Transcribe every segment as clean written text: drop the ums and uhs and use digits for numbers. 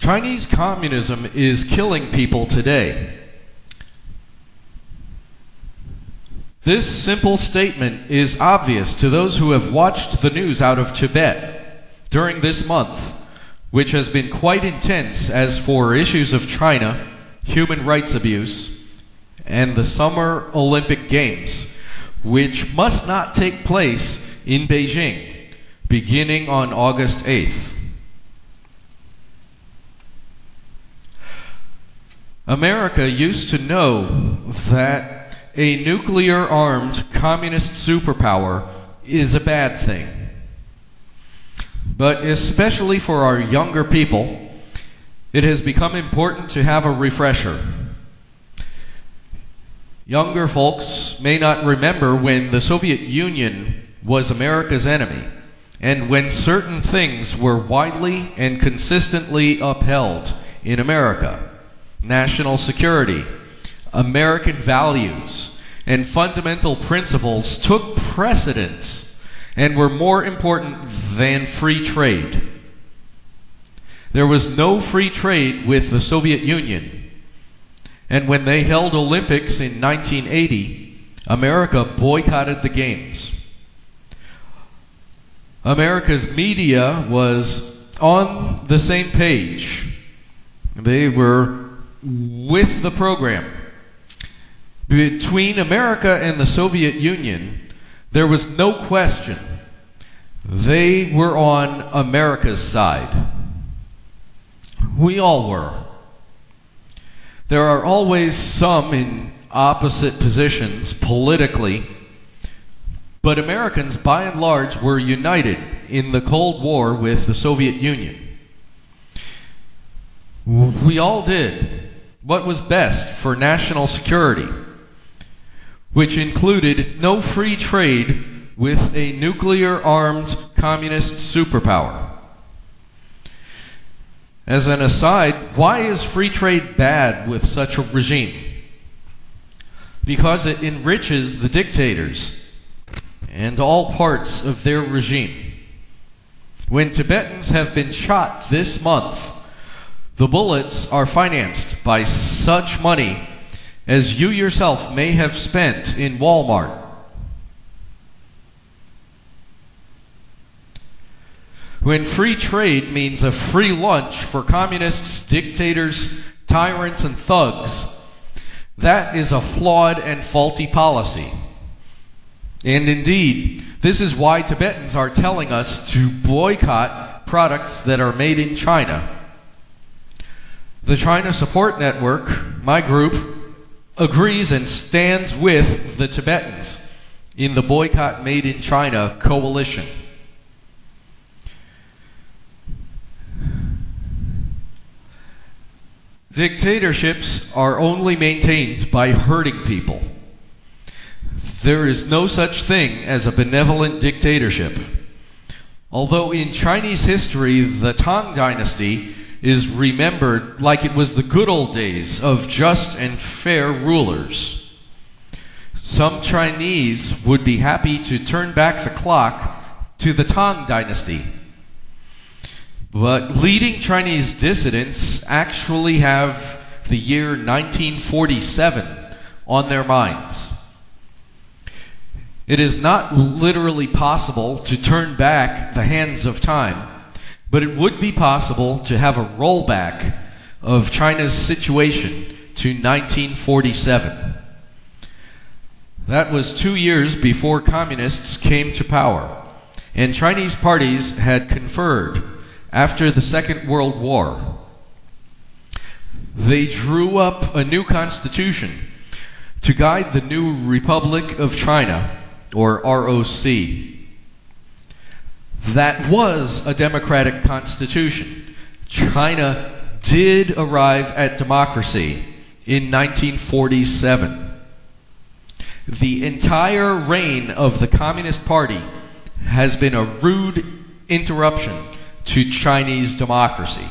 Chinese communism is killing people today. This simple statement is obvious to those who have watched the news out of Tibet during this month, which has been quite intense as for issues of China, human rights abuse, and the Summer Olympic Games, which must not take place in Beijing, beginning on August 8th. America used to know that a nuclear-armed communist superpower is a bad thing. But especially for our younger people, it has become important to have a refresher. Younger folks may not remember when the Soviet Union was America's enemy, and when certain things were widely and consistently upheld in America. National security, American values, and fundamental principles took precedence and were more important than free trade. There was no free trade with the Soviet Union, and when they held Olympics in 1980, America boycotted the Games. America's media was on the same page. They were with the program. Between America and the Soviet Union, there was no question. They were on America's side. We all were. There are always some in opposite positions politically, but Americans by and large were united in the Cold War with the Soviet Union. We all did what was best for national security, which included no free trade with a nuclear-armed communist superpower. As an aside, why is free trade bad with such a regime? Because it enriches the dictators and all parts of their regime. When Tibetans have been shot this month, the bullets are financed by such money as you yourself may have spent in Walmart. When free trade means a free lunch for communists, dictators, tyrants, and thugs, that is a flawed and faulty policy. And indeed, this is why Tibetans are telling us to boycott products that are made in China. The China Support Network, my group, agrees and stands with the Tibetans in the Boycott Made in China coalition. Dictatorships are only maintained by hurting people. There is no such thing as a benevolent dictatorship. Although in Chinese history, the Tang Dynasty is remembered like it was the good old days of just and fair rulers. Some Chinese would be happy to turn back the clock to the Tang Dynasty. But leading Chinese dissidents actually have the year 1947 on their minds. It is not literally possible to turn back the hands of time, but it would be possible to have a rollback of China's situation to 1947. That was 2 years before communists came to power, and Chinese parties had conferred after the Second World War. They drew up a new constitution to guide the new Republic of China, or ROC. That was a democratic constitution. China did arrive at democracy in 1947. The entire reign of the Communist Party has been a rude interruption to Chinese democracy.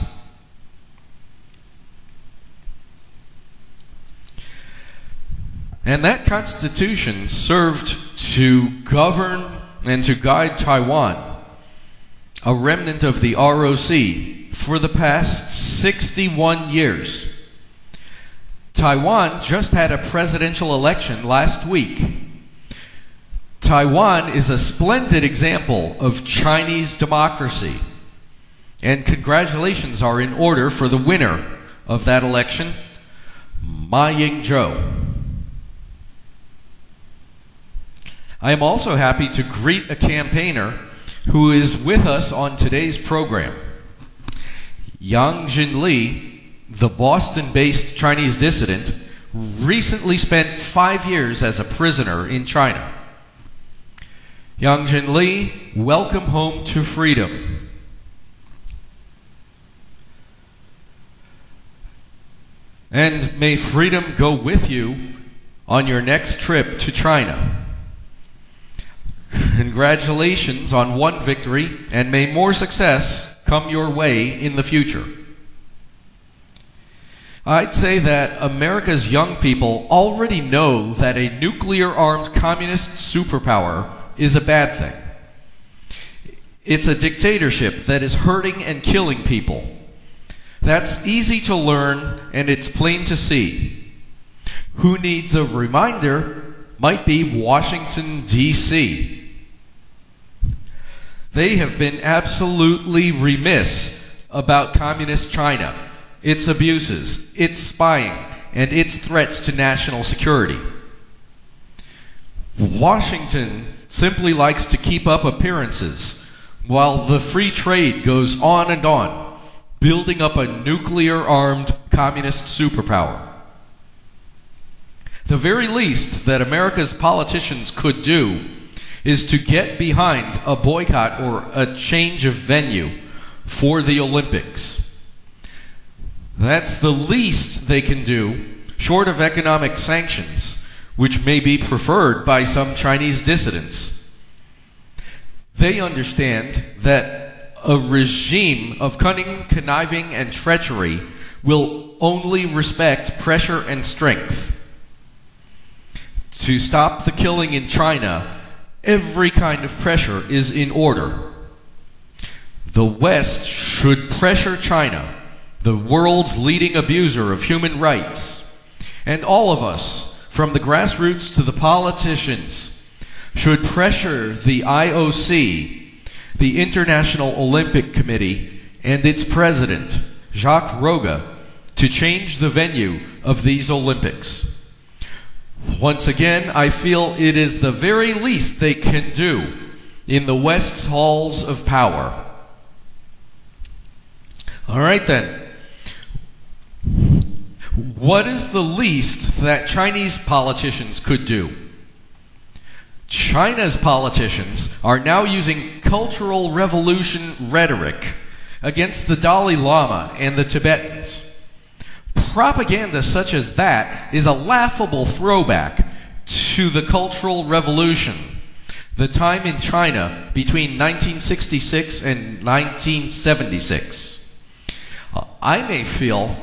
And that constitution served to govern and to guide Taiwan, a remnant of the ROC, for the past 61 years. Taiwan just had a presidential election last week. Taiwan is a splendid example of Chinese democracy. And congratulations are in order for the winner of that election, Ma Ying-jeou. I am also happy to greet a campaigner who is with us on today's program. Yang Jinli, the Boston-based Chinese dissident, recently spent 5 years as a prisoner in China. Yang Jinli, welcome home to freedom. And may freedom go with you on your next trip to China. Congratulations on one victory, and may more success come your way in the future. I'd say that America's young people already know that a nuclear-armed communist superpower is a bad thing. It's a dictatorship that is hurting and killing people. That's easy to learn, and it's plain to see. Who needs a reminder might be Washington, D.C. They have been absolutely remiss about communist China, its abuses, its spying, and its threats to national security. Washington simply likes to keep up appearances, while the free trade goes on and on, building up a nuclear-armed communist superpower. The very least that America's politicians could do is to get behind a boycott or a change of venue for the Olympics. That's the least they can do, short of economic sanctions, which may be preferred by some Chinese dissidents. They understand that a regime of cunning, conniving, and treachery will only respect pressure and strength. To stop the killing in China, every kind of pressure is in order. The West should pressure China, the world's leading abuser of human rights, and all of us, from the grassroots to the politicians, should pressure the IOC, the International Olympic Committee, and its president, Jacques Roga, to change the venue of these Olympics. Once again, I feel it is the very least they can do in the West's halls of power. All right then. What is the least that Chinese politicians could do? China's politicians are now using cultural revolution rhetoric against the Dalai Lama and the Tibetans. Propaganda such as that is a laughable throwback to the Cultural Revolution, the time in China between 1966 and 1976. I may feel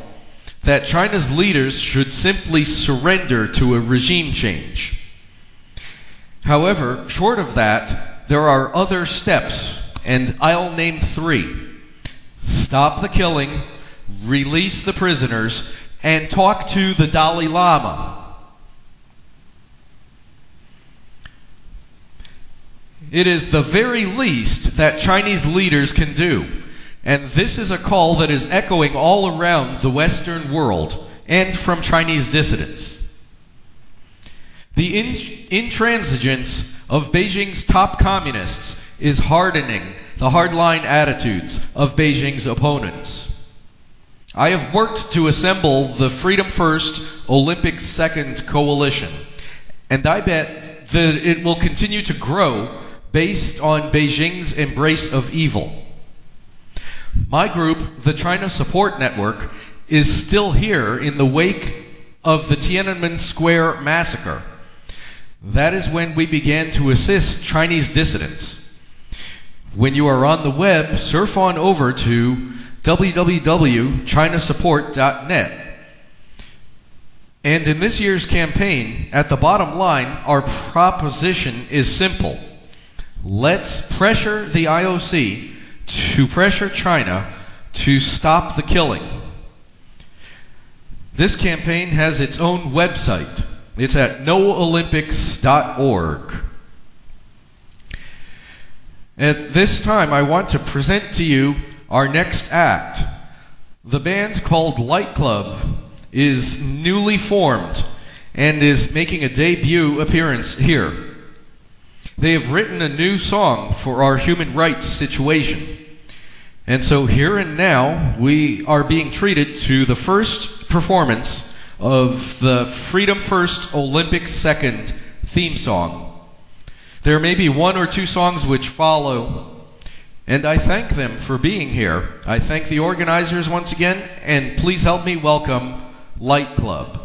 that China's leaders should simply surrender to a regime change. However, short of that, there are other steps, and I'll name 3. Stop the killing, release the prisoners, and talk to the Dalai Lama. It is the very least that Chinese leaders can do, and this is a call that is echoing all around the Western world and from Chinese dissidents. The intransigence of Beijing's top communists is hardening the hardline attitudes of Beijing's opponents. I have worked to assemble the Freedom First, Olympics Second coalition, and I bet that it will continue to grow based on Beijing's embrace of evil. My group, the China Support Network, is still here in the wake of the Tiananmen Square massacre. That is when we began to assist Chinese dissidents. When you are on the web, surf on over to www.chinasupport.net. And in this year's campaign, at the bottom line, our proposition is simple. Let's pressure the IOC to pressure China to stop the killing. This campaign has its own website. It's at noolympics.org. At this time, I want to present to you our next act. The band called Light Club is newly formed and is making a debut appearance here. They have written a new song for our human rights situation. And so here and now, we are being treated to the first performance of the Freedom First, Olympics Second theme song. There may be one or two songs which follow, and I thank them for being here. I thank the organizers once again, and please help me welcome Light Club.